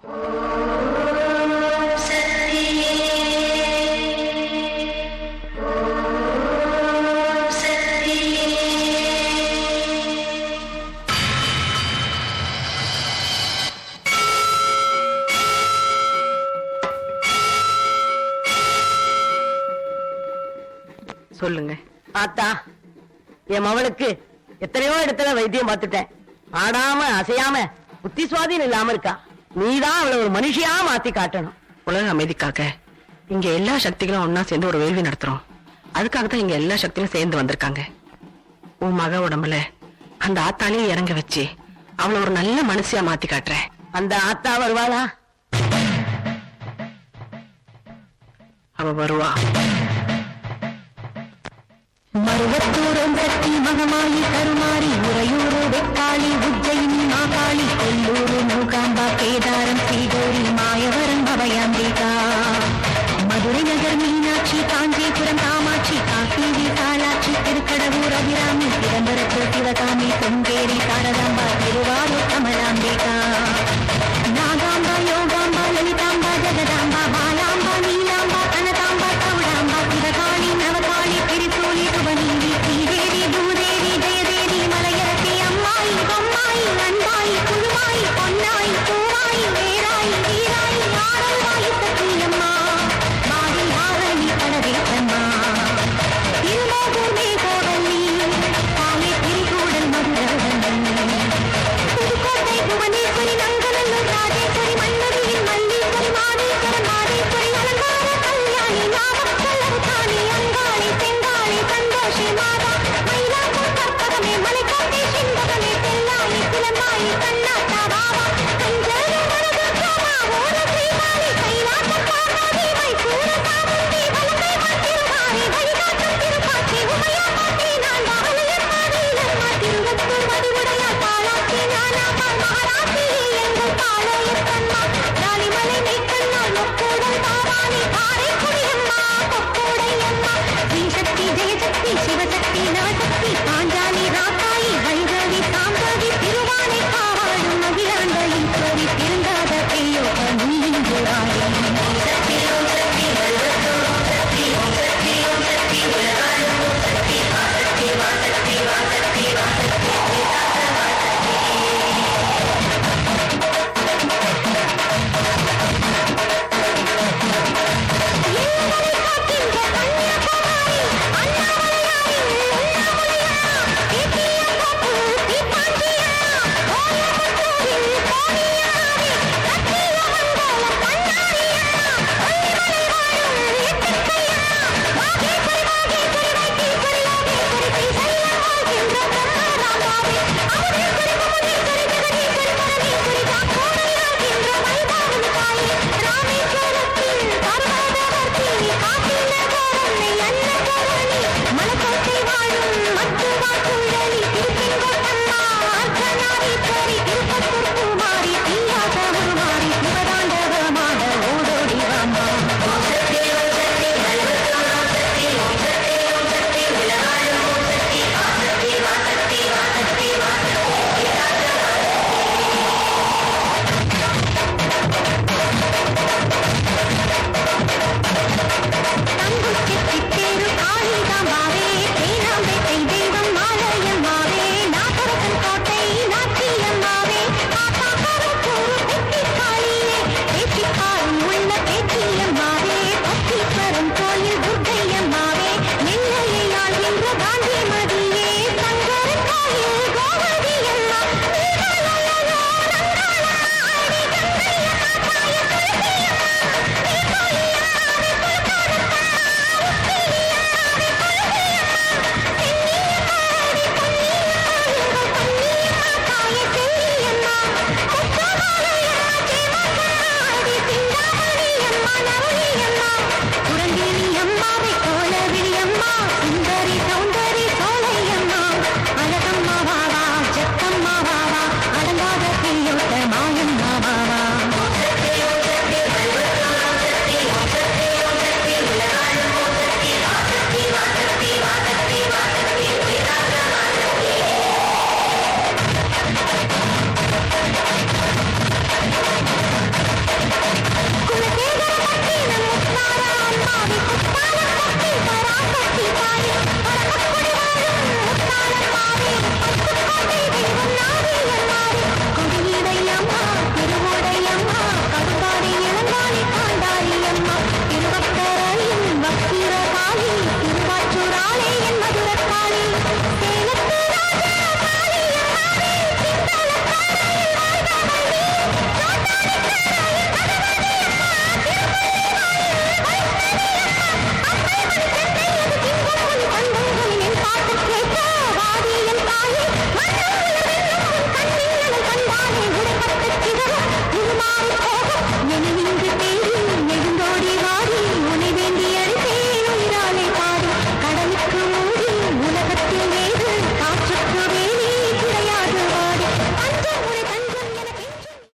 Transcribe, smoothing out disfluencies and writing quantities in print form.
சொல்லுங்க. ஆத்தா, என் மவளுக்கு எத்தனையோ இடத்துல வைத்தியம் பார்த்துட்டேன். ஆடாம அசையாம புத்தி சுவாதீனம் இல்லாம இருக்கா. நீதான் அவளை ஒரு மனுஷியா மாத்தி காட்டணும். உலக அமைதிக்காக இங்க எல்லா சக்திகளும் ஒன்னா சேர்ந்து ஒரு வேள்வி நடத்துறோம். அதுக்காக தான் இங்க எல்லா சக்திகளும் சேர்ந்து வந்திருக்காங்க. உன் மக உடம்புல அந்த ஆத்தாலையும் இறங்க வச்சு அவளை ஒரு நல்ல மனுஷியா மாத்தி காட்டுறேன். அந்த ஆத்தா வருவாளா? அவ வருவா. மருவத்தூரம் சக்தி மகமாயி கருமாரி உறையூரு வெக்காளி உஜ்ஜயினி மாகாளி கொல்லூரு